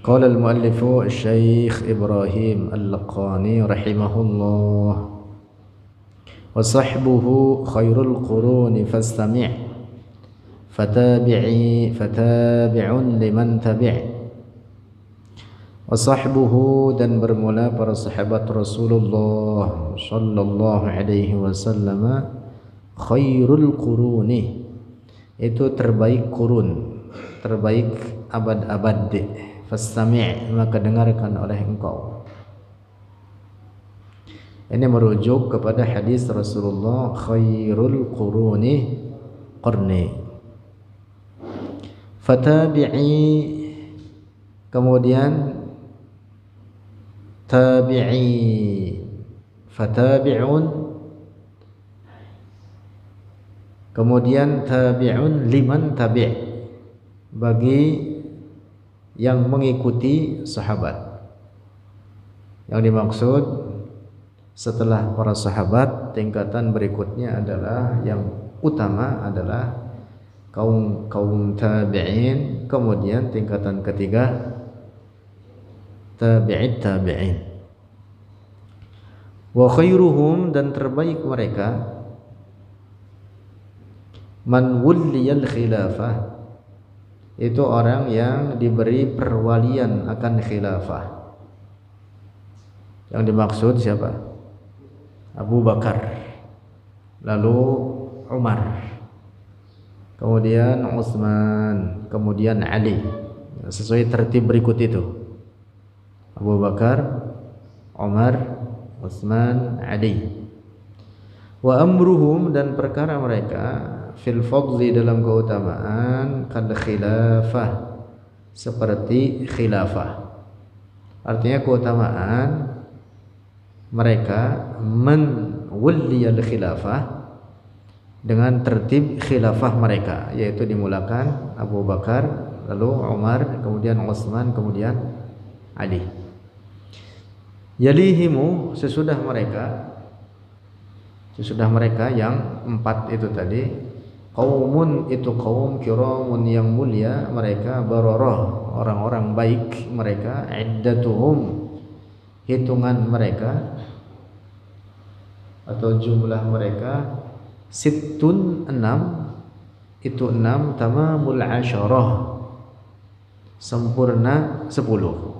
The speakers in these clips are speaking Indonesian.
قال المؤلف الشيخ إبراهيم اللقاني رحمه الله: وصحبه خير القرون فاستمع فتابع لمن تبع. Wasahbuhu, dan bermula para sahabat Rasulullah sallallahu alaihi wasallam, khairul quruni, itu terbaik kurun, terbaik abad-abad. Fastami', maka dengarkan oleh engkau. Ini merujuk kepada hadis Rasulullah, khairul quruni qarni. Fatabi'i, kemudian tabi'i, fatabi'un, kemudian tabi'un liman tabi', bagi yang mengikuti sahabat. Yang dimaksud setelah para sahabat, tingkatan berikutnya adalah yang utama adalah kaum tabi'in, kemudian tingkatan ketiga tabi'it tabi'in. Wa khairuhum, dan terbaik mereka, man wulliyal khilafah, itu orang yang diberi perwalian akan khilafah. Yang dimaksud siapa? Abu Bakar, lalu Umar, kemudian Utsman, kemudian Ali, sesuai tertib berikut itu: Abu Bakar, Umar, Utsman, Ali. Wa amruhum, dan perkara mereka, fil fadli, dalam keutamaan, kal khilafah, seperti khilafah. Artinya keutamaan mereka man walliyal khilafah, dengan tertib khilafah mereka, yaitu dimulakan Abu Bakar, lalu Umar, kemudian Utsman, kemudian Ali. Yalihimu, sesudah mereka yang empat itu tadi, qaumun, itu kaum kiramun, yang mulia mereka, bararah, orang-orang baik mereka, iddatuhum, hitungan mereka atau jumlah mereka, sittun, 6, itu 6, tamamul asyarah, sempurna 10.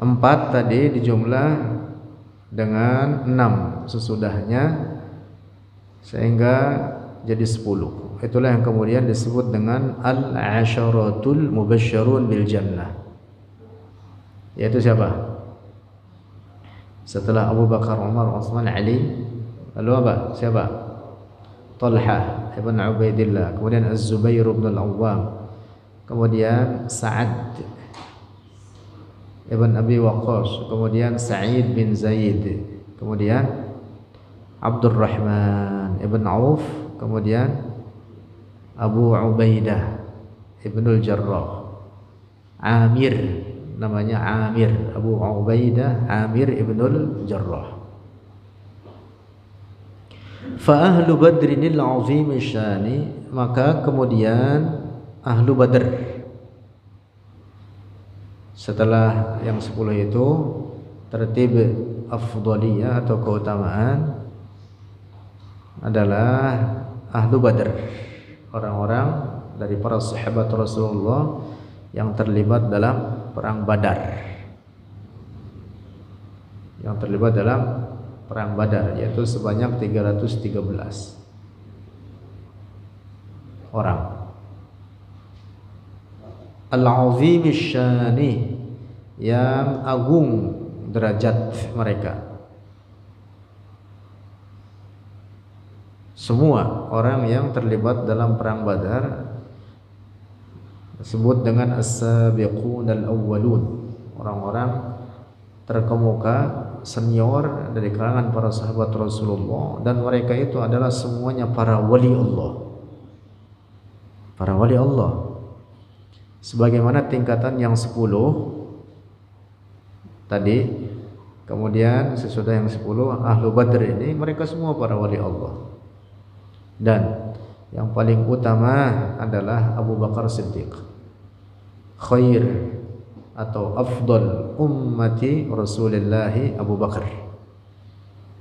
Empat tadi dijumlah dengan 6 sesudahnya, sehingga jadi 10. Itulah yang kemudian disebut dengan al-asyaratul mubasysyarun bil jannah. Yaitu siapa? Setelah Abu Bakar, Umar, Utsman, Ali, lalu apa? Siapa? Talha ibn Ubaidillah, kemudian Az-Zubair ibn al-Awwam, kemudian Sa'ad ibn Abi Waqqas, kemudian Sa'id bin Zaid, kemudian Abdurrahman ibn Auf, kemudian Abu Ubaidah ibnul Jarrah, Amir, namanya Amir, Abu Ubaidah Amir ibnul Jarrah. Fa ahlu badrinil azim syani, maka kemudian ahlu Badr, setelah yang 10 itu, tertib afdaliyah atau keutamaan adalah ahlu Badr, orang-orang dari para sahabat Rasulullah yang terlibat dalam perang Badar, yaitu sebanyak 313 orang. Al-azim syani, yang agung derajat mereka. Semua orang yang terlibat dalam perang Badar disebut dengan as-sabiqun al-awwalun, orang-orang terkemuka, senior dari kalangan para sahabat Rasulullah, dan mereka itu adalah semuanya para wali Allah. Para wali Allah. Sebagaimana tingkatan yang 10 tadi, kemudian sesudah yang 10 ahlu Badr ini, mereka semua para wali Allah. Dan Yang paling utama adalah Abu Bakar Siddiq. Khair atau afdal ummati Rasulullah Abu Bakar.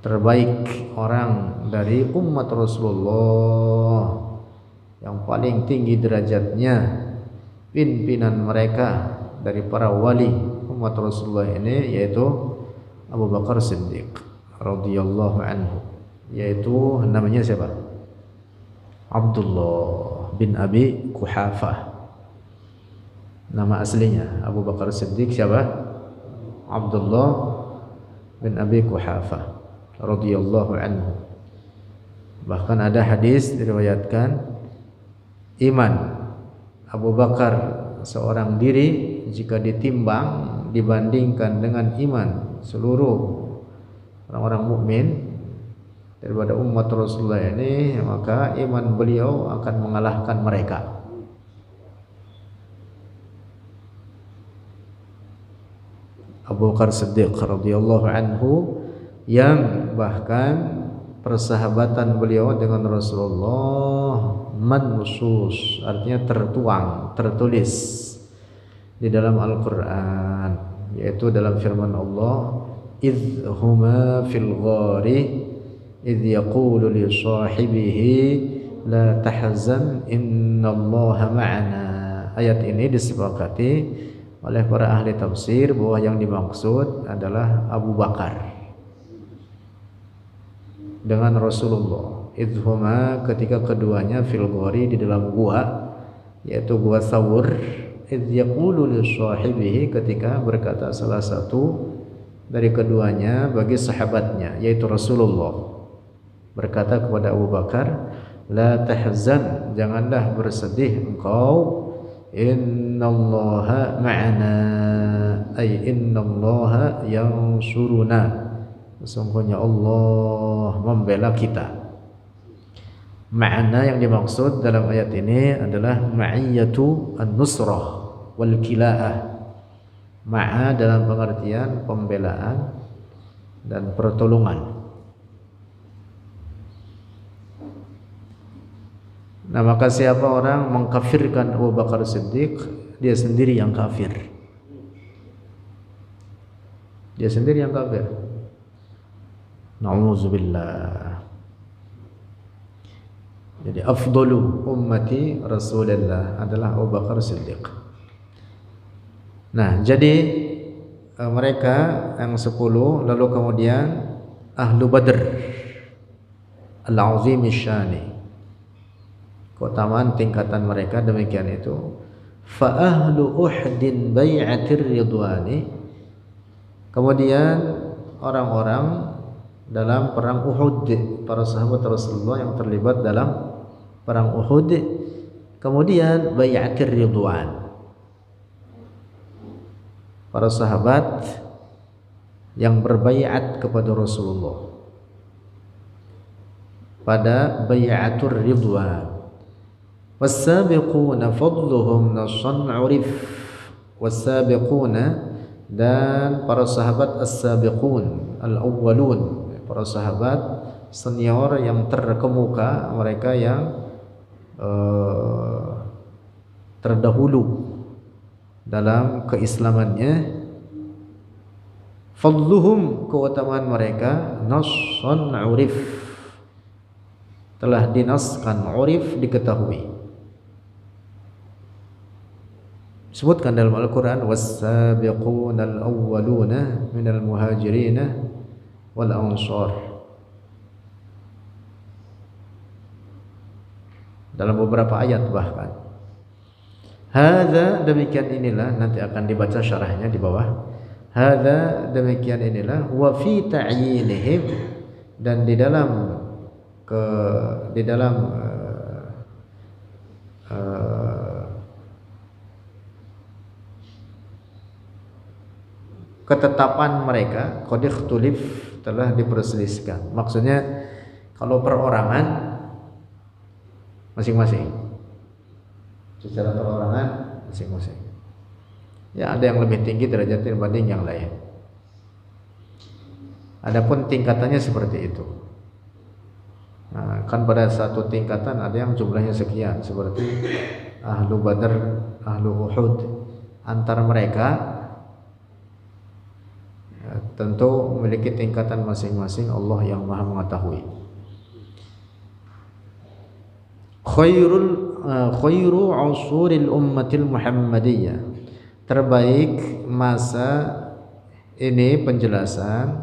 Terbaik orang dari umat Rasulullah, yang paling tinggi derajatnya, pimpinan mereka dari para wali umat Rasulullah ini yaitu Abu Bakar Siddiq radhiyallahu anhu, yaitu namanya siapa? Abdullah bin Abi Quhafah. Nama aslinya Abu Bakar Siddiq siapa? Abdullah bin Abi Quhafah radhiyallahu anhu. Bahkan ada hadis diriwayatkan, iman Abu Bakar seorang diri jika ditimbang dibandingkan dengan iman seluruh orang-orang mukmin daripada umat Rasulullah ini, maka iman beliau akan mengalahkan mereka. Abu Bakar Siddiq radhiyallahu anhu, yang bahkan persahabatan beliau dengan Rasulullah mansus, artinya tertuang, tertulis di dalam Al-Quran, yaitu dalam firman Allah, idh huma fil ghari idh yaqulu li sahibihi la tahzan innallaha ma'ana. Ayat ini disepakati oleh para ahli tafsir bahwa yang dimaksud adalah Abu Bakar dengan Rasulullah. Idhuma, ketika keduanya fil ghari, di dalam gua, yaitu gua Thawr. Idh yaqulu li sahibihi, ketika berkata salah satu dari keduanya bagi sahabatnya yaitu Rasulullah, berkata kepada Abu Bakar, la tahzan, janganlah bersedih engkau, innallaha ma'ana, ay innallaha yansuruna, sesungguhnya Allah membela kita. Ma'ana yang dimaksud dalam ayat ini adalah ma'iyatu an-nusrah wal kila'ah. Ma'a dalam pengertian pembelaan dan pertolongan. Nah, maka siapa orang mengkafirkan Abu Bakar Siddiq, dia sendiri yang kafir. Dia sendiri yang kafir. Na'udzubillah. Jadi afdalu ummati Rasulullah adalah Abu Bakar Siddiq. Nah, jadi mereka yang 10, lalu kemudian Ahlu Badr al-azim syani, keutamaan tingkatan mereka demikian itu. Fa ahlu Uhdin bai'atir ridwani, kemudian orang-orang dalam perang Uhud, para sahabat Rasulullah yang terlibat dalam perang Uhud, kemudian bai'atir ridwan, para sahabat yang berbaiat kepada Rasulullah pada bai'atur ridwan. Was-sabiquna fadluhum nasan 'urif, was-sabiquna, dan para sahabat as-sabiqun al-awwalun, para sahabat senior yang terkemuka, mereka yang terdahulu dalam keislamannya. Fadluhum, keutamaan mereka, nassan 'urif, telah dinaskan, 'urif diketahui. Sebutkan dalam Al-Quran, was-sabiqunal awwaluna minal muhajirina wal ansar, dalam beberapa ayat bahkan. Hadza, demikian inilah, nanti akan dibaca syarahnya di bawah. Hadza, demikian inilah, wa fi ta'yinihim, dan di dalam ketetapan mereka, qad ikhtulif, telah diperselisihkan. Maksudnya kalau perorangan masing-masing, secara perorangan masing-masing, ya ada yang lebih tinggi derajatnya dibanding yang lain. Adapun tingkatannya seperti itu. Nah, kan pada satu tingkatan ada yang jumlahnya sekian, seperti ahlu Badar, ahlu Uhud. Antara mereka tentu memiliki tingkatan masing-masing, Allah yang Maha mengetahui. Khairu usuril ummatil Muhammadiyah, terbaik masa ini penjelasan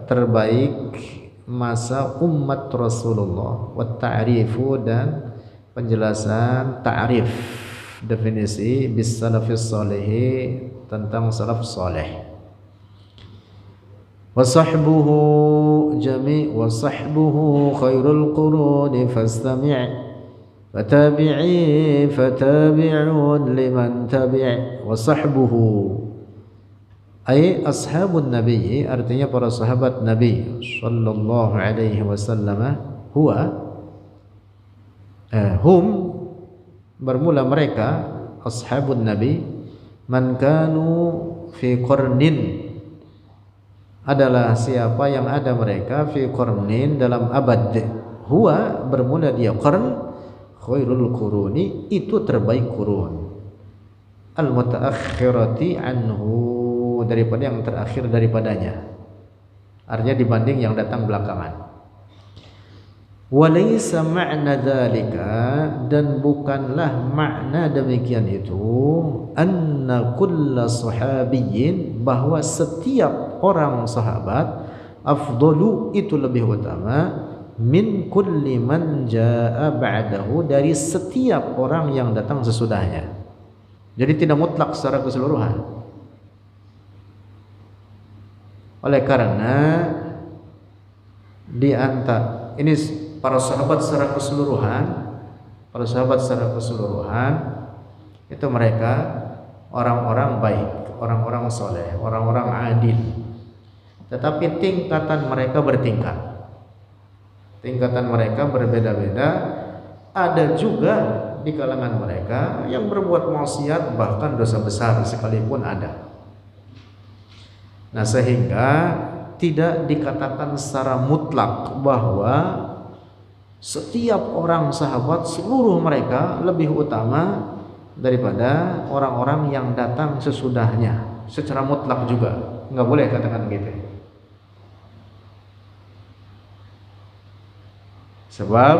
terbaik masa umat Rasulullah, wa ta'rifu, dan penjelasan ta'rif, definisi bis salafis salihi, tentang salaf saleh. Wa sahbuhu khairul quruni fastami' fatabi'i fatabi'un liman tabi'. Wa sahbuhu ay ashabun nabi, artinya para sahabat Nabi sallallahu alaihi wasallam, hum, bermula mereka, ashabun nabi, man kanu fi qarnin, adalah siapa yang ada mereka, fi qarnin, dalam abad, huwa, bermula dia, qarn, khairul quruni, itu terbaik kurun, al mutaakhirati anhu, daripada yang terakhir daripadanya, artinya dibanding yang datang belakangan. Walaysa ma'na dzalika, dan bukanlah makna demikian itu, anna kulla sahabiyyin, bahwa setiap orang sahabat, afdalu, itu lebih utama, min kulli man jaa ba'dahu, dari setiap orang yang datang sesudahnya. Jadi tidak mutlak secara keseluruhan. Oleh karena di antara ini para sahabat secara keseluruhan itu mereka orang-orang baik, orang-orang soleh, orang-orang adil. Tetapi tingkatan mereka bertingkat, tingkatan mereka berbeda-beda. Ada juga di kalangan mereka yang berbuat maksiat, bahkan dosa besar sekalipun ada. Nah, sehingga tidak dikatakan secara mutlak bahwa setiap orang sahabat, seluruh mereka lebih utama daripada orang-orang yang datang sesudahnya. Secara mutlak juga nggak boleh katakan gitu. Sebab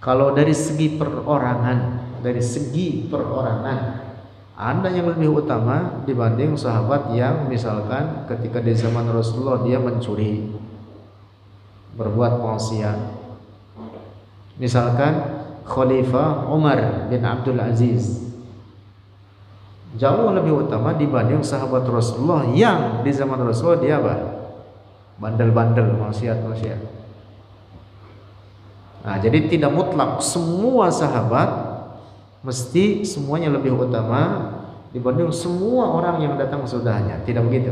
kalau dari segi perorangan, ada yang lebih utama dibanding sahabat yang misalkan ketika di zaman Rasulullah dia mencuri, berbuat maksiat. Misalkan Khalifah Umar bin Abdul Aziz jauh lebih utama dibanding sahabat Rasulullah yang di zaman Rasulullah dia apa? Bandel-bandel, maksiat-maksiat. Nah, jadi tidak mutlak semua sahabat mesti semuanya lebih utama dibanding semua orang yang datang sesudahnya. Tidak begitu.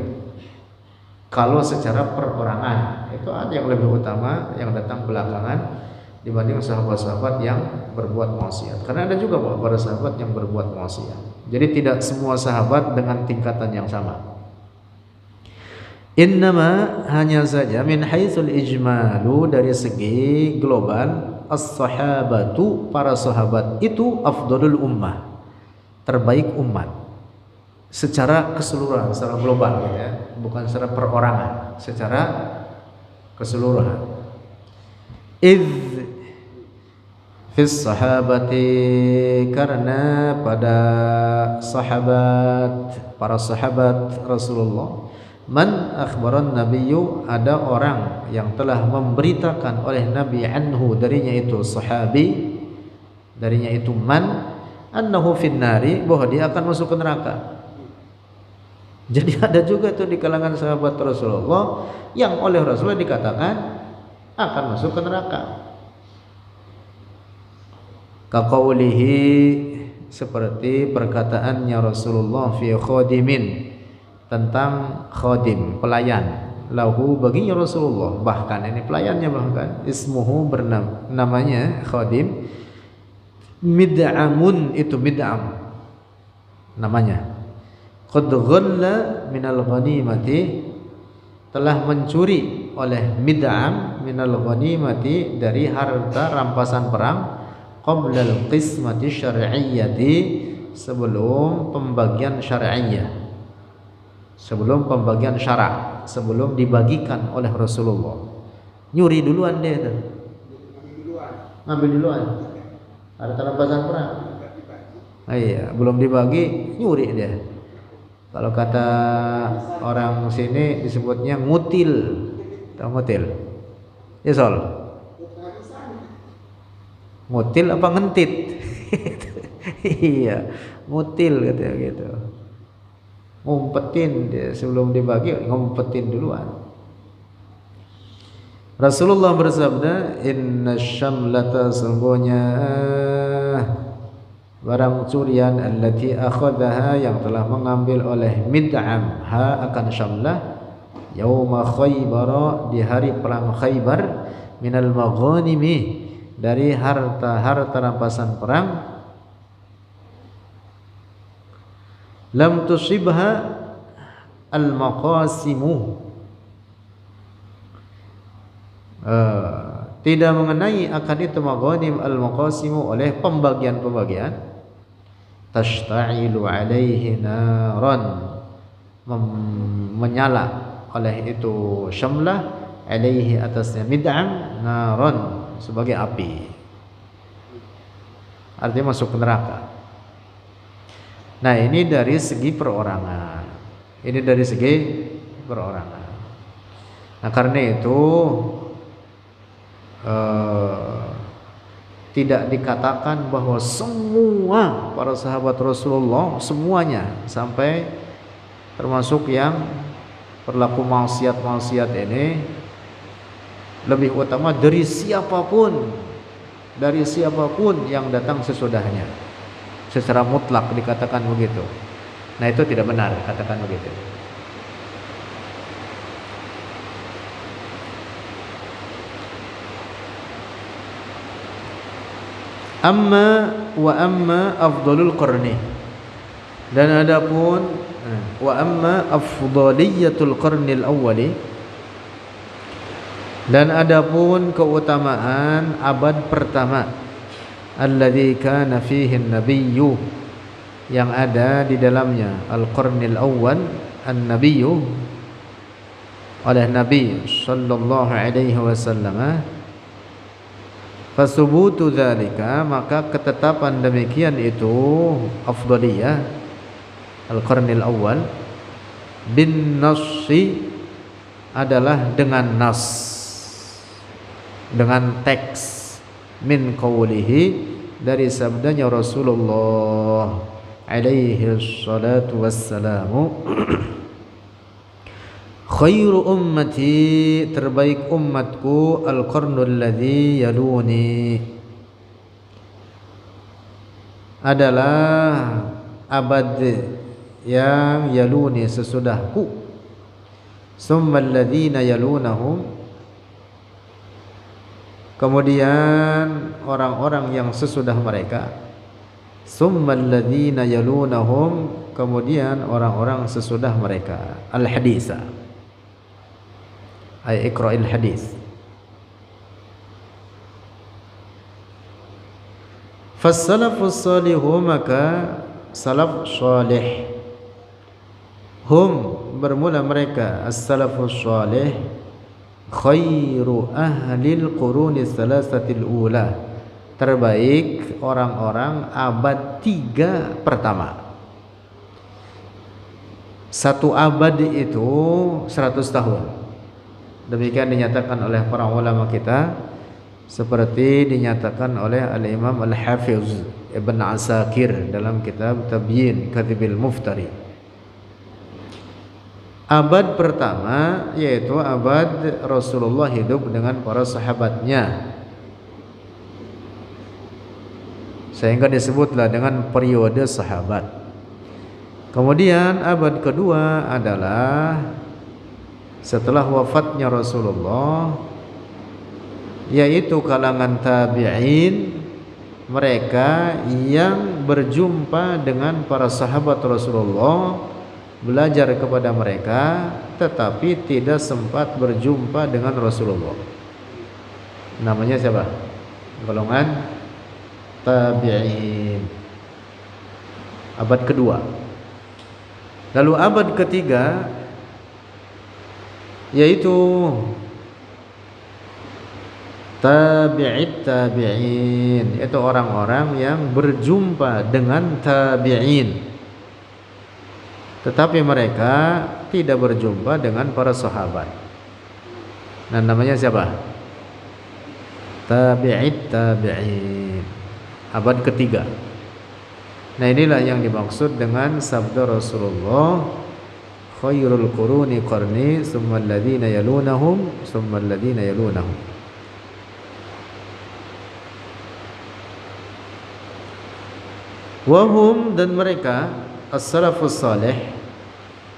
Kalau secara perorangan itu ada yang lebih utama yang datang belakangan dibanding sahabat-sahabat yang berbuat maksiat. Karena ada juga para sahabat yang berbuat maksiat. Jadi tidak semua sahabat dengan tingkatan yang sama. Innama, hanya saja, min haitsul ijmalu, dari segi global, as-sahabatu, para sahabat itu afdalul ummah, terbaik umat secara keseluruhan, secara global gitu ya, bukan secara perorangan, secara keseluruhan. Idz fis sahabati, karena pada sahabat, para sahabat Rasulullah, man akhbaran nabiyyu, ada orang yang telah memberitakan oleh Nabi, anhu, darinya itu sahabi, darinya itu man, annahu finnari, bahwa dia akan masuk ke neraka. Jadi ada juga itu di kalangan sahabat Rasulullah yang oleh Rasulullah dikatakan akan masuk ke neraka. Kaqaulihi, seperti perkataannya Rasulullah fi khadimin, tentang khadim, pelayan, lahu, baginya Rasulullah, bahkan ini pelayannya, bahkan ismuhu, namanya khadim, mid'amun, itu mid'am namanya, qad ghalla minal ghanimati, telah mencuri oleh Mid'am minal ghanimati dari harta rampasan perang qabla al-qismati syar'iyyati sebelum pembagian syar'iyyah, sebelum pembagian syarak, sebelum dibagikan oleh Rasulullah. Nyuri duluan dia itu. Ngambil duluan. Harta rampasan perang. Iya, belum dibagi nyuri dia. Kalau kata orang sini disebutnya ngutil. Tahu ngutil? Ya Sol. Ngutil apa ngentit? Iya, ngutil katanya gitu. Ngumpetin dia sebelum dibagi, ngumpetin duluan. Rasulullah bersabda, inna syamlata sungguhnya barang curian allati akhadhaha yang telah mengambil oleh Mid'am ha akan syamlah yauma Khaybar di hari perang Khaybar minal maghanimi dari harta-harta rampasan perang lam tusibha al-maqasimu tidak mengenai akan itu maghanim al-maqasimu oleh pembagian-pembagian tashta'ilu alaihi naran menyala oleh itu syamlah alaihi atasnya Mid'am naran sebagai api, artinya masuk ke neraka. Nah ini dari segi perorangan, ini dari segi perorangan. Nah karena itu tidak dikatakan bahwa semua para sahabat Rasulullah semuanya sampai termasuk yang berlaku maksiat-maksiat ini lebih utama dari siapapun yang datang sesudahnya. Secara mutlak dikatakan begitu. Nah itu tidak benar katakan begitu. Amma afdalul qarni, dan adapun wa amma afdaliyatul qarnil awwali, dan adapun keutamaan abad pertama alladzi kana fihi an-nabiyyu yang ada di dalamnya al-qarnil awwal an-nabiyyu oleh Nabi sallallahu alaihi wasallam. Fasubutu dzalika maka ketetapan demikian itu afdaliyah al-qarnil awal bin nassi adalah dengan nas, dengan teks min qawlihi dari sabdanya Rasulullah alaihi salatu wassalamu khairu ummati terbaik umatku al-qarnul ladzi yaluni adalah abad yang yaluni sesudahku summal ladzina yalunahum kemudian orang-orang yang sesudah mereka summal ladzina yalunahum kemudian orang-orang sesudah mereka al-haditsa ay iqra'il hadis. Fas-salafus salihu maka salaf salih hum bermula mereka as-salafus salih khairu ahlil quruni salasatil ula terbaik orang-orang abad 3 pertama. Satu abad itu 100 tahun. Demikian dinyatakan oleh para ulama kita, seperti dinyatakan oleh Al-Imam Al-Hafiz Ibn Asakir dalam kitab Tabyin Katibil Muftari. Abad pertama yaitu abad Rasulullah hidup dengan para sahabatnya, sehingga disebutlah dengan periode sahabat. Kemudian abad kedua adalah setelah wafatnya Rasulullah, yaitu kalangan tabi'in, mereka yang berjumpa dengan para sahabat Rasulullah, belajar kepada mereka, tetapi tidak sempat berjumpa dengan Rasulullah. Namanya siapa? Golongan tabi'in. Abad kedua. Lalu abad ketiga yaitu tabi'it tabi'in, yaitu orang-orang yang berjumpa dengan tabi'in tetapi mereka tidak berjumpa dengan para sahabat. Nah, namanya siapa? Tabi'it tabi'in, abad ketiga. Nah, inilah yang dimaksud dengan sabda Rasulullah, khairul quruni qarni tsumma alladziina yalunahum tsumma alladziina yalunahum. Wahum, dan mereka as-salafus salih,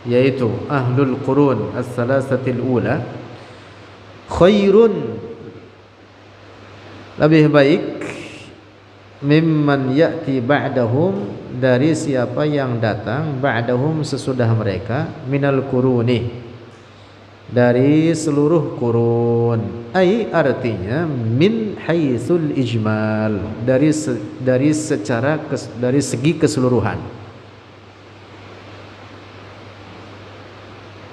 yaitu ahlul qurun as-salasatil ula, khairun, lebih baik, mimman ya'ti ba'dahum, dari siapa yang datang ba'dahum sesudah mereka, minal quruni, dari seluruh kurun. Ai, artinya min haitsul ijmal, dari segi keseluruhan,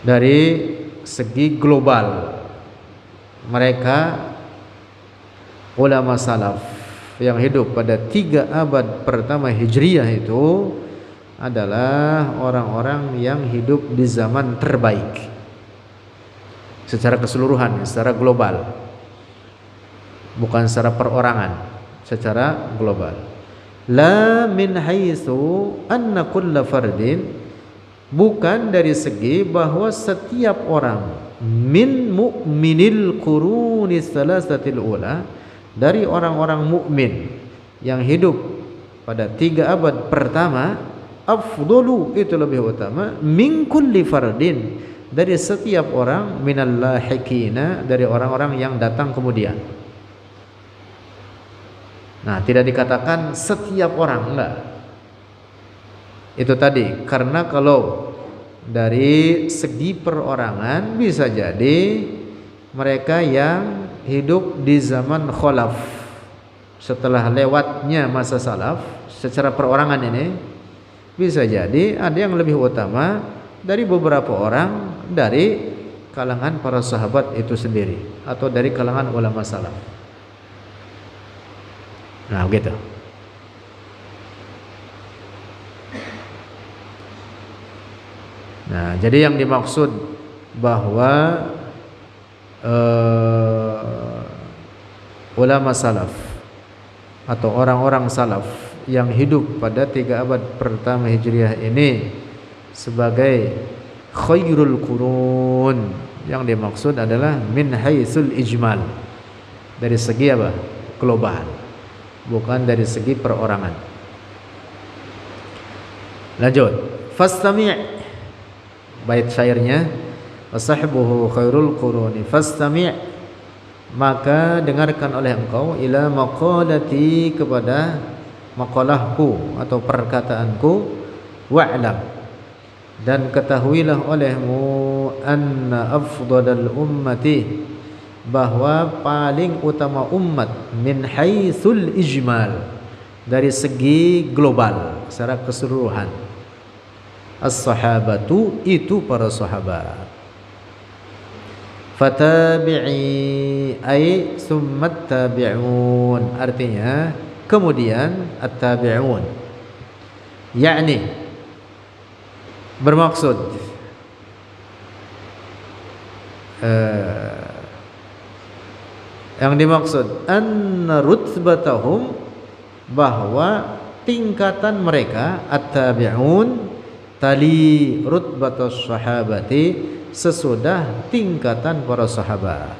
dari segi global. Mereka ulama salaf yang hidup pada 3 abad pertama Hijriyah itu adalah orang-orang yang hidup di zaman terbaik secara keseluruhan, secara global, bukan secara perorangan, secara global. La min haitsu anna kulla fardin, bukan dari segi bahwa setiap orang, min mu'minil quruni salasatil ula, dari orang-orang mukmin yang hidup pada 3 abad pertama, afdalu, itu lebih utama, min kulli fardin, dari setiap orang, minal lahiqina, dari orang-orang yang datang kemudian. Nah, tidak dikatakan setiap orang, enggak. Itu tadi, karena kalau dari segi perorangan bisa jadi mereka yang hidup di zaman khalaf, setelah lewatnya masa salaf, secara perorangan ini bisa jadi ada yang lebih utama dari beberapa orang dari kalangan para sahabat itu sendiri atau dari kalangan ulama salaf. Nah, begitu. Nah, jadi yang dimaksud bahwa ulama salaf atau orang-orang salaf yang hidup pada 3 abad pertama Hijriah ini sebagai khairul qurun, yang dimaksud adalah min haitsul ijmal, dari segi apa? Global, bukan dari segi perorangan. Lanjut, fastami', bait syairnya, wasahbuhu khairul quruni fastami', maka dengarkan oleh engkau, ila maqalati, kepada maqalahku atau perkataanku, wa'lam, dan ketahuilah olehmu, anna afdalal ummati, bahwa paling utama umat, min haitsul ijmal, dari segi global, secara keseluruhan, as-sahabatu, itu para sahabat. Fatabi'i ay summat tabi'un, artinya kemudian at-tabi'un, yakni bermaksud yang dimaksud anna rutbatahum, bahwa tingkatan mereka, at-tabi'un, tali rutbatus sahabati, sesudah tingkatan para sahabat.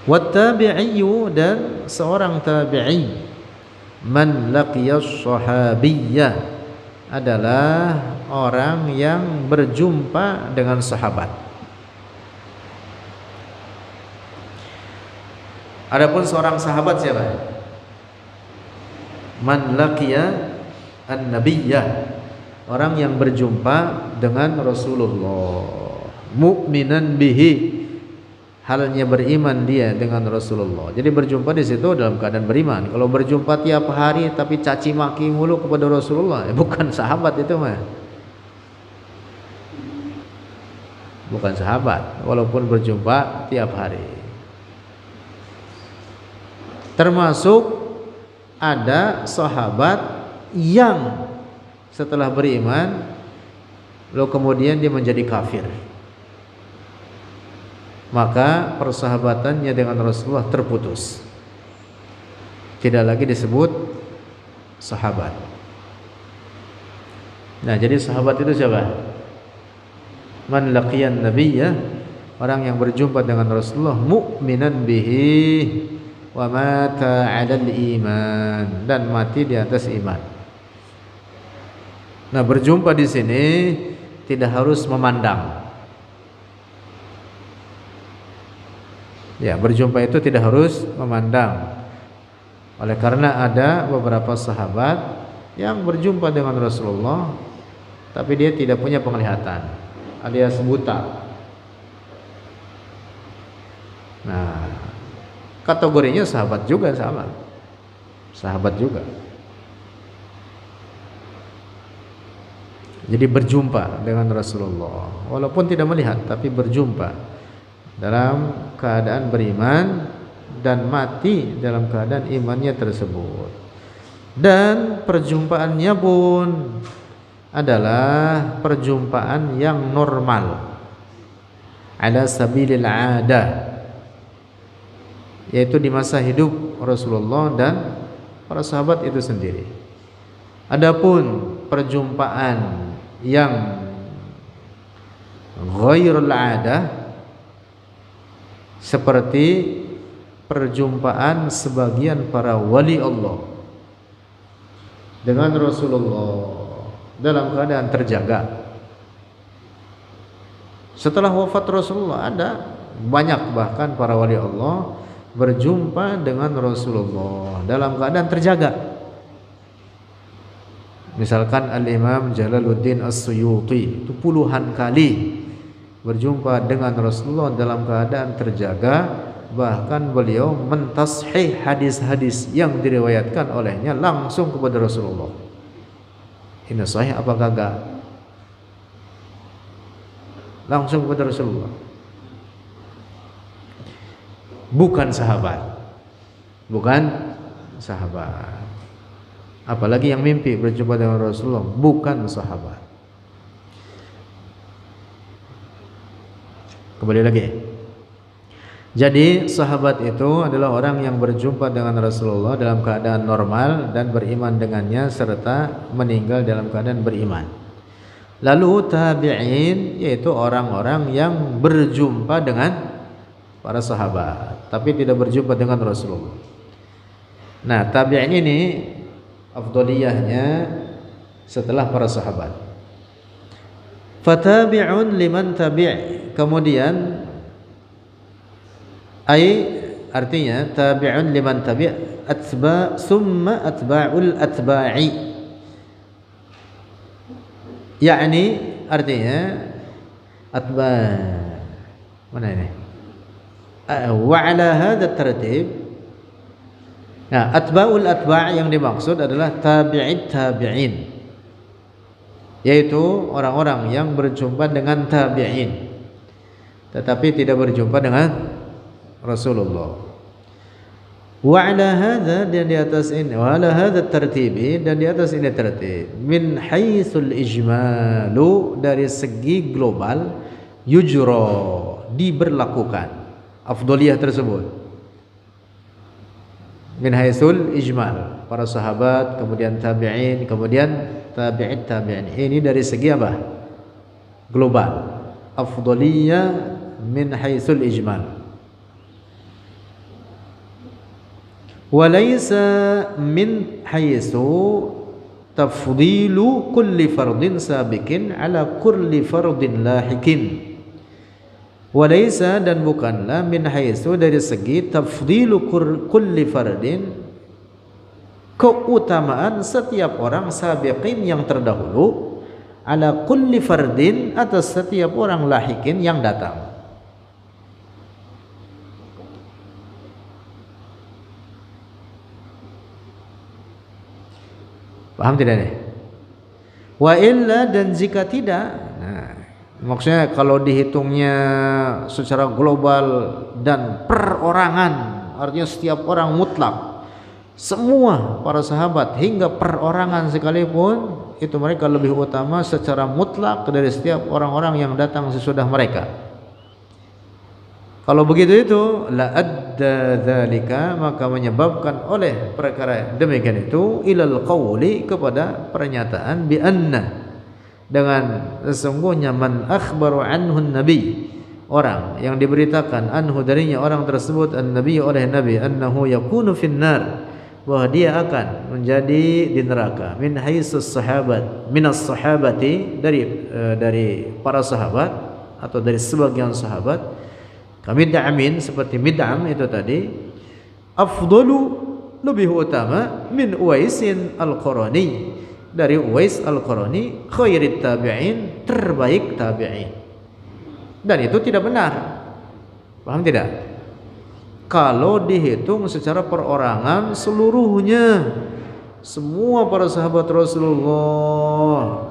Wat-tabi'iyyu, dan seorang tabi'i, man laqiyas sahabiyyah, adalah orang yang berjumpa dengan sahabat. Adapun seorang sahabat siapa? Man laqiya an-nabiyyah, orang yang berjumpa dengan Rasulullah. Mu'minan bihi, halnya beriman dia dengan Rasulullah. Jadi berjumpa di situ dalam keadaan beriman. Kalau berjumpa tiap hari tapi caci maki mulu kepada Rasulullah, bukan sahabat itu mah. Bukan sahabat walaupun berjumpa tiap hari. Termasuk ada sahabat yang setelah beriman lalu kemudian dia menjadi kafir, maka persahabatannya dengan Rasulullah terputus, tidak lagi disebut sahabat. Nah, jadi sahabat itu siapa? Man laqiyan nabiyya, orang yang berjumpa dengan Rasulullah, mu'minan bihi wa mata 'alal iman, dan mati di atas iman. Nah, berjumpa di sini tidak harus memandang. Ya, berjumpa itu tidak harus memandang. Oleh karena ada beberapa sahabat yang berjumpa dengan Rasulullah tapi dia tidak punya penglihatan, alias buta. Nah, kategorinya sahabat juga, sama. Sahabat juga. Jadi berjumpa dengan Rasulullah walaupun tidak melihat, tapi berjumpa dalam keadaan beriman dan mati dalam keadaan imannya tersebut. Dan perjumpaannya pun adalah perjumpaan yang normal, ala sabilil adah, yaitu di masa hidup Rasulullah dan para sahabat itu sendiri. Adapun perjumpaan yang ghairul adah, seperti perjumpaan sebagian para wali Allah dengan Rasulullah dalam keadaan terjaga. Setelah wafat Rasulullah ada banyak bahkan para wali Allah berjumpa dengan Rasulullah dalam keadaan terjaga. Misalkan Al-Imam Jalaluddin As-Suyuti itu puluhan kali berjumpa dengan Rasulullah dalam keadaan terjaga, bahkan beliau mentashih hadis-hadis yang diriwayatkan olehnya langsung kepada Rasulullah. Ini sahih apa kagak? Langsung kepada Rasulullah. Bukan sahabat. Bukan sahabat. Apalagi yang mimpi berjumpa dengan Rasulullah, bukan sahabat. Kembali lagi. Jadi sahabat itu adalah orang yang berjumpa dengan Rasulullah dalam keadaan normal dan beriman dengannya serta meninggal dalam keadaan beriman. Lalu tabi'in, yaitu orang-orang yang berjumpa dengan para sahabat tapi tidak berjumpa dengan Rasulullah. Nah, tabi'in ini afdaliyahnya setelah para sahabat. Fatabi'un liman tabi', kemudian artinya tabi'un liman tabi' summa atba'ul atba'i, yakni artinya mana ini wa ala hadha tartib. Nah, atba'ul atba' yang dimaksud adalah tabi'it tabi'in, yaitu orang-orang yang berjumpa dengan tabi'in tetapi tidak berjumpa dengan Rasulullah. Wa ala hadza, dan di atas ini, wa ala hadza tartibi, dan di atas ini tertib, min haitsul ijmalu, dari segi global, yujra, diberlakukan afdaliyah tersebut. Min haitsul ijmal, para sahabat, kemudian tabi'in, kemudian tabi'it tabi'in. Ini dari segi apa? Global. Afdaliyah min haitsul ijmal. Walaysa min haitsu tafdilu kulli fardin sabiqin ala kulli fardin lahikin. Walaysa, dan bukanlah, min haitsu, dari segi tafdilu kulli fardin, keutamaan setiap orang, sabiqin, yang terdahulu, ala kulli fardin, atas setiap orang lahikin yang datang. Paham tidak nih? Wa illa, dan jika tidak, nah, maksudnya kalau dihitungnya secara global dan perorangan, artinya setiap orang mutlak, semua para sahabat hingga perorangan sekalipun, itu mereka lebih utama secara mutlak dari setiap orang-orang yang datang sesudah mereka. Kalau begitu itu la adda dzalika, maka menyebabkan oleh perkara demikian itu ilal qauli, kepada pernyataan bi anna, dengan sesungguhnya man akhbaru anhu nabi, orang yang diberitakan anhu darinya orang tersebut an-nabi oleh nabi, annahu yakunu finnar, bahwa dia akan menjadi di neraka, min haitsus sahabat, minas sahabati, dari para sahabat atau dari sebagian sahabat, kami da'amin, seperti mid'am itu tadi, afdalu, lebih utama, min Uwaisin al-Qarani, dari Uwais al-Qarani, khairit tabi'in, terbaik tabi'in. Dan itu tidak benar. Paham tidak? Kalau dihitung secara perorangan seluruhnya, semua para sahabat Rasulullah,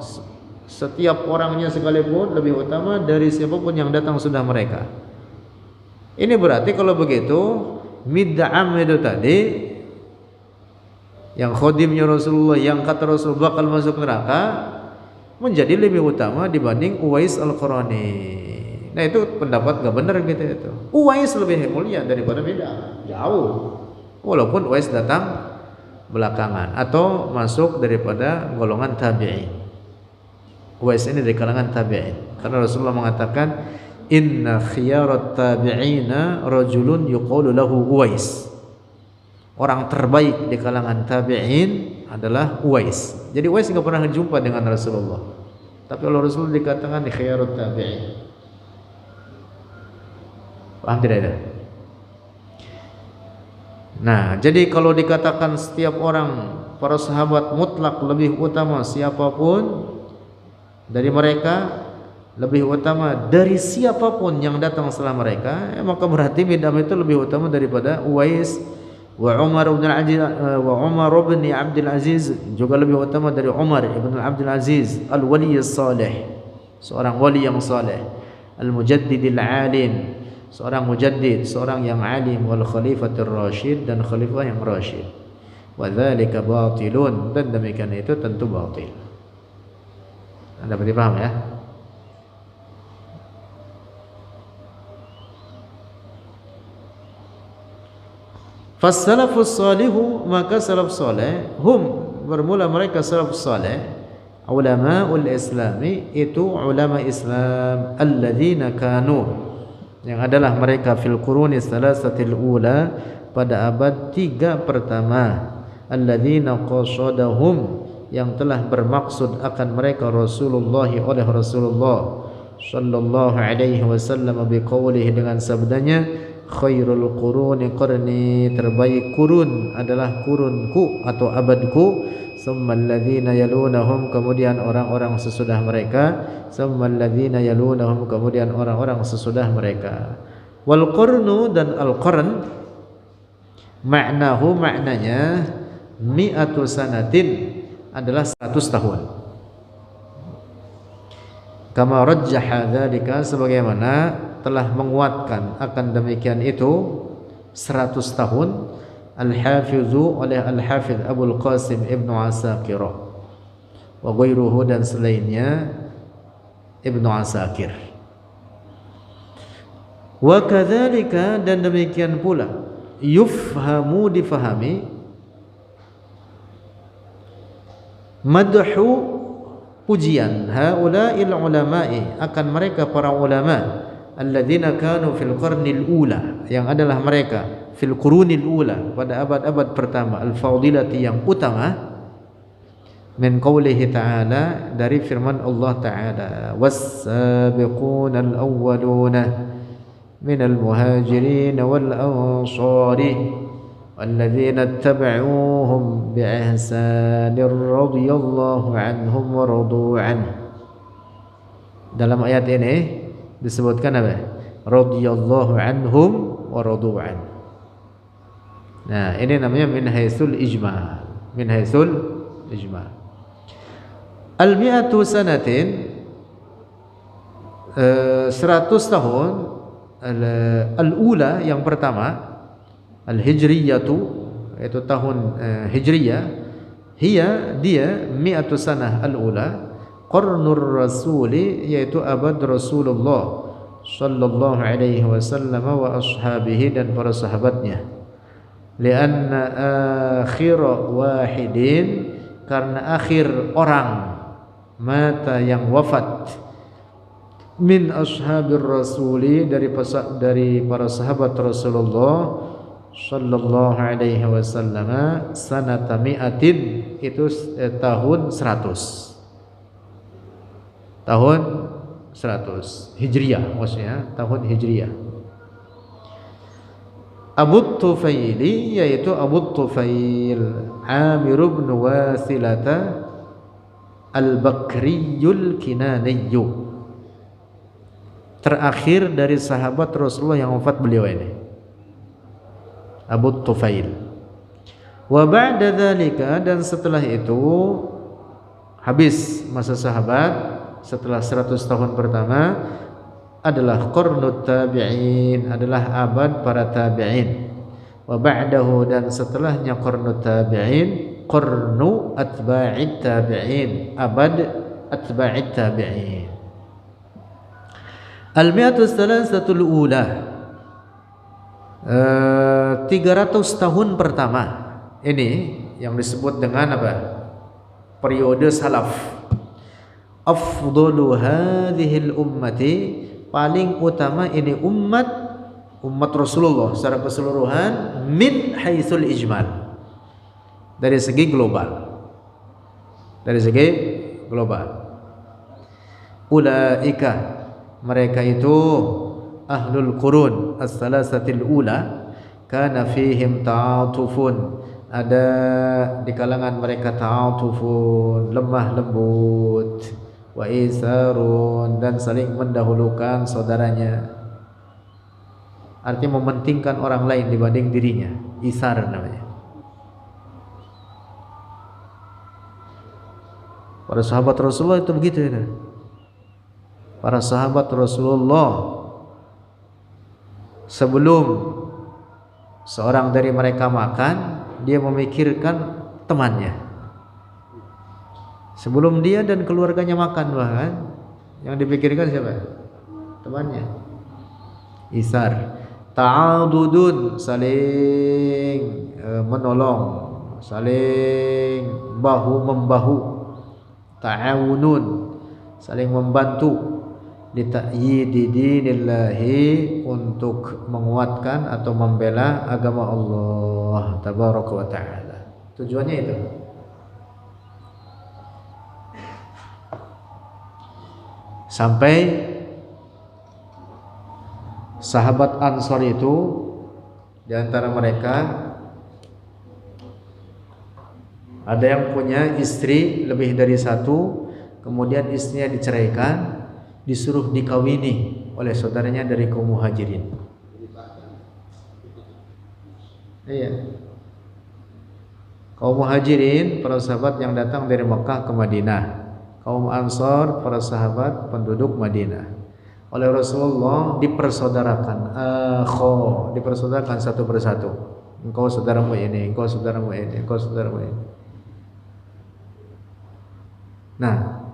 setiap orangnya sekalipun lebih utama dari siapapun yang datang sudah mereka. Ini berarti kalau begitu mid'am itu tadi, yang khodimnya Rasulullah, yang kata Rasulullah bakal masuk neraka, menjadi lebih utama dibanding Uwais al-Qarani. Nah itu pendapat gak benar gitu itu. Uwais lebih mulia daripada mid'am, jauh. Walaupun Uwais datang belakangan atau masuk daripada golongan tabi'in. Uwais ini dari kalangan tabi'in. Karena Rasulullah mengatakan, inna khiyarat tabi'ina rajulun yuqalu lahu Uwais. Orang terbaik di kalangan tabi'in adalah Uwais. Jadi Uwais enggak pernah jumpa dengan Rasulullah. Tapi oleh Rasulullah dikatakan di khiyarat tabi'in. Paham tidak ada? Nah, jadi kalau dikatakan setiap orang, para sahabat mutlak lebih utama siapapun dari mereka, lebih utama dari siapapun yang datang setelah mereka, maka berarti mid'am itu lebih utama daripada Uwais. Wa Umar bin Abdul Aziz juga lebih utama dari Umar ibn Abdul Aziz, al-wali as-salih, seorang wali yang saleh, al-mujaddidil alim, seorang mujaddid, seorang yang alim, wal khalifatur rasyid, dan khalifah yang rasyid. Wa dzalika batilun, dan demikian itu tentu batil. Anda berarti paham ya? Fas-salafus salihu, maka salaf saleh, hum, bermula mereka salafus saleh, ulama'ul islami, itu ulama Islam, alladzina kanu, yang adalah mereka fil quruni salasatil ula, pada abad 3 pertama, alladzina qasadahum, yang telah bermaksud akan mereka Rasulullah oleh Rasulullah sallallahu alaihi wasallam biqaulihi, dengan sabdanya, khairul quruni qarni, terbaik kurun adalah kurunku atau abadku, summal ladzina yalunahum, kemudian orang-orang sesudah mereka, summal ladzina yalunahum, kemudian orang-orang sesudah mereka. Wal qarnu, dan al qarn, maknahu, maknanya, mi'atu sanatin, adalah 100 tahun. Kama rajjaha dzalika, sebagaimana telah menguatkan akan demikian itu 100 tahun, al-hafizu, oleh al-hafiz Abul Qasim Ibnu Asakir, wa ghairuhu, dan selainnya Ibnu Asakir. Wa kadzalika, dan demikian pula, yufhamu, difahami, madhu, pujian, haula'il ulama'i, akan mereka para ulama, alladzina kanu fil qarnil ula, yang adalah mereka fil qurunil ula, pada abad-abad pertama, al-fadilati, yang utama, min qawlihi ta'ala, dari firman Allah ta'ala, was-sabiquna al-awwaluna minal muhajirin wal ansari والذين اتبعوهم بإحسان رضي الله عنهم ورضوا عنه Dalam ayat ini disebutkan apa? Radhiyallahu anhum wa radu an. Nah, ini namanya min haitsul ijma'. Min haitsul ijma'. Al-mi'atu sanatin 100 tahun al-ula yang pertama al-hijriyatu yaitu tahun hijriyah hiya dia mi'atu sanah al-ula qarnur rasuli yaitu abad Rasulullah sallallahu alaihi wasallam wa ashabihi dan para sahabatnya lianna akhir wahidin karena akhir orang mata yang wafat min ashabir rasuli dari para sahabat Rasulullah sallallahu alaihi wasallam sanata mi'atin itu tahun 100 hijriyah maksudnya tahun hijriyah. Abu Tufaili yaitu Abu Tufail Amir bin Wasilata Al-Bakriyul Kinaniyyu, terakhir dari sahabat Rasulullah yang wafat beliau ini Abu Tufail. Wa ba'da dzalika dan setelah itu habis masa sahabat setelah 100 tahun pertama adalah qarnut tabi'in adalah abad para tabi'in. Wa ba'dahu dan setelahnya qarnut tabi'in qarnu atba'it tabi'in abad atba'it tabi'in. Al-mi'atu thalathatul ula 300 tahun pertama ini yang disebut dengan apa? Periode salaf. Afdalu hadhil ummati paling utama ini umat Rasulullah secara keseluruhan min haitsul ijmal dari segi global ulaika mereka itu ahlul qurun as-salasatil ula kana fihim ta'atufun ada di kalangan mereka ta'atufun lemah lembut wa isarun dan saling mendahulukan saudaranya, artinya mementingkan orang lain dibanding dirinya, isar namanya. Para sahabat Rasulullah itu begitu ya. Para sahabat Rasulullah sebelum seorang dari mereka makan, dia memikirkan temannya. Sebelum dia dan keluarganya makan bahkan yang dipikirkan siapa? Temannya. Isar. Ta'adudun saling menolong, saling bahu membahu. Ta'awunun saling membantu li ta'yidi dinillahi untuk menguatkan atau membela agama Allah tabaraka wa taala. Tujuannya itu. Sampai sahabat Ansor itu di antara mereka ada yang punya istri lebih dari satu, kemudian istrinya diceraikan, disuruh dikawini oleh saudaranya dari kaum Muhajirin. Iya. Kaum Muhajirin para sahabat yang datang dari Mekah ke Madinah. Kaum Ansor para sahabat penduduk Madinah. Oleh Rasulullah dipersaudarakan, dipersaudarakan satu persatu. Engkau saudaramu ini, engkau saudaramu ini, engkau saudaramu ini. Nah,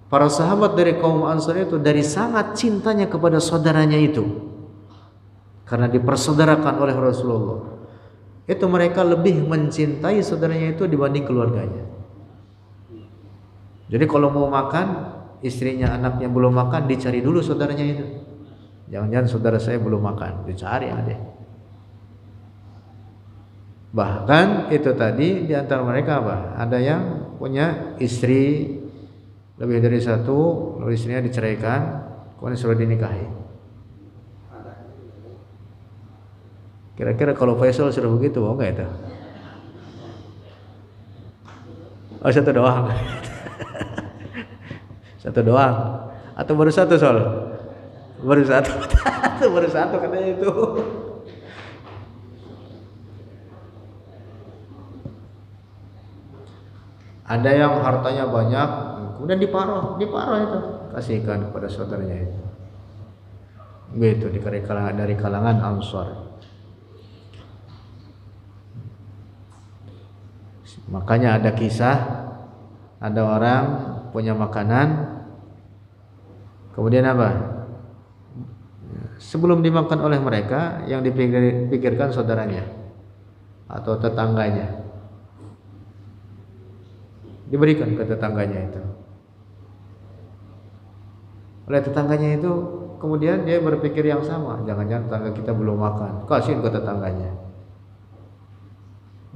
para sahabat dari kaum Ansor itu dari sangat cintanya kepada saudaranya itu, karena dipersaudarakan oleh Rasulullah, itu mereka lebih mencintai saudaranya itu dibanding keluarganya. Jadi kalau mau makan, istrinya, anaknya belum makan, dicari dulu saudaranya itu. Jangan-jangan saudara saya belum makan, dicari ada. Bahkan itu tadi di antara mereka apa? Ada yang punya istri lebih dari satu, lalu istrinya diceraikan, kemudian sudah dinikahi. Kira-kira kalau Faisal sudah begitu, mau nggak itu? Oh, satu doang. Satu doang. Atau baru satu Sol? Baru satu. Baru satu katanya itu. Ada yang hartanya banyak, kemudian diparuh itu, kasihkan kepada saudaranya itu. Begitu dari kalangan Ansar. Makanya ada kisah, ada orang punya makanan, kemudian apa? Sebelum dimakan oleh mereka, yang dipikirkan saudaranya atau tetangganya. Diberikan ke tetangganya itu. Oleh tetangganya itu, kemudian dia berpikir yang sama, jangan-jangan tetangga kita belum makan, kasihin ke tetangganya.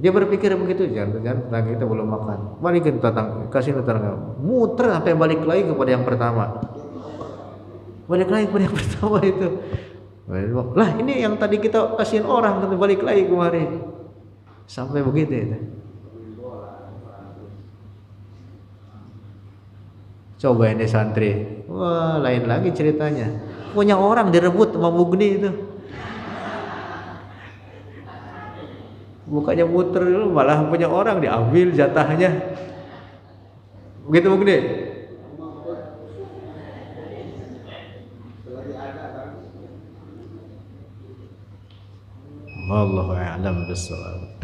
Dia berpikir begitu, jangan-jangan tetangga kita belum makan, balikin tetangga, kasihin tetangga. Muter sampai balik lagi kepada yang pertama. Balik lagi kepada yang pertama itu. Lah ini yang tadi kita kasihin orang, tapi balik lagi kemari. Sampai begitu itu. Coba ini santri, wah lain lagi ceritanya. Punya orang direbut sama Mugni itu. Bukannya muter dulu, malah punya orang diambil jatahnya. Begitu Mugni. Wallahu a'lam bishawab.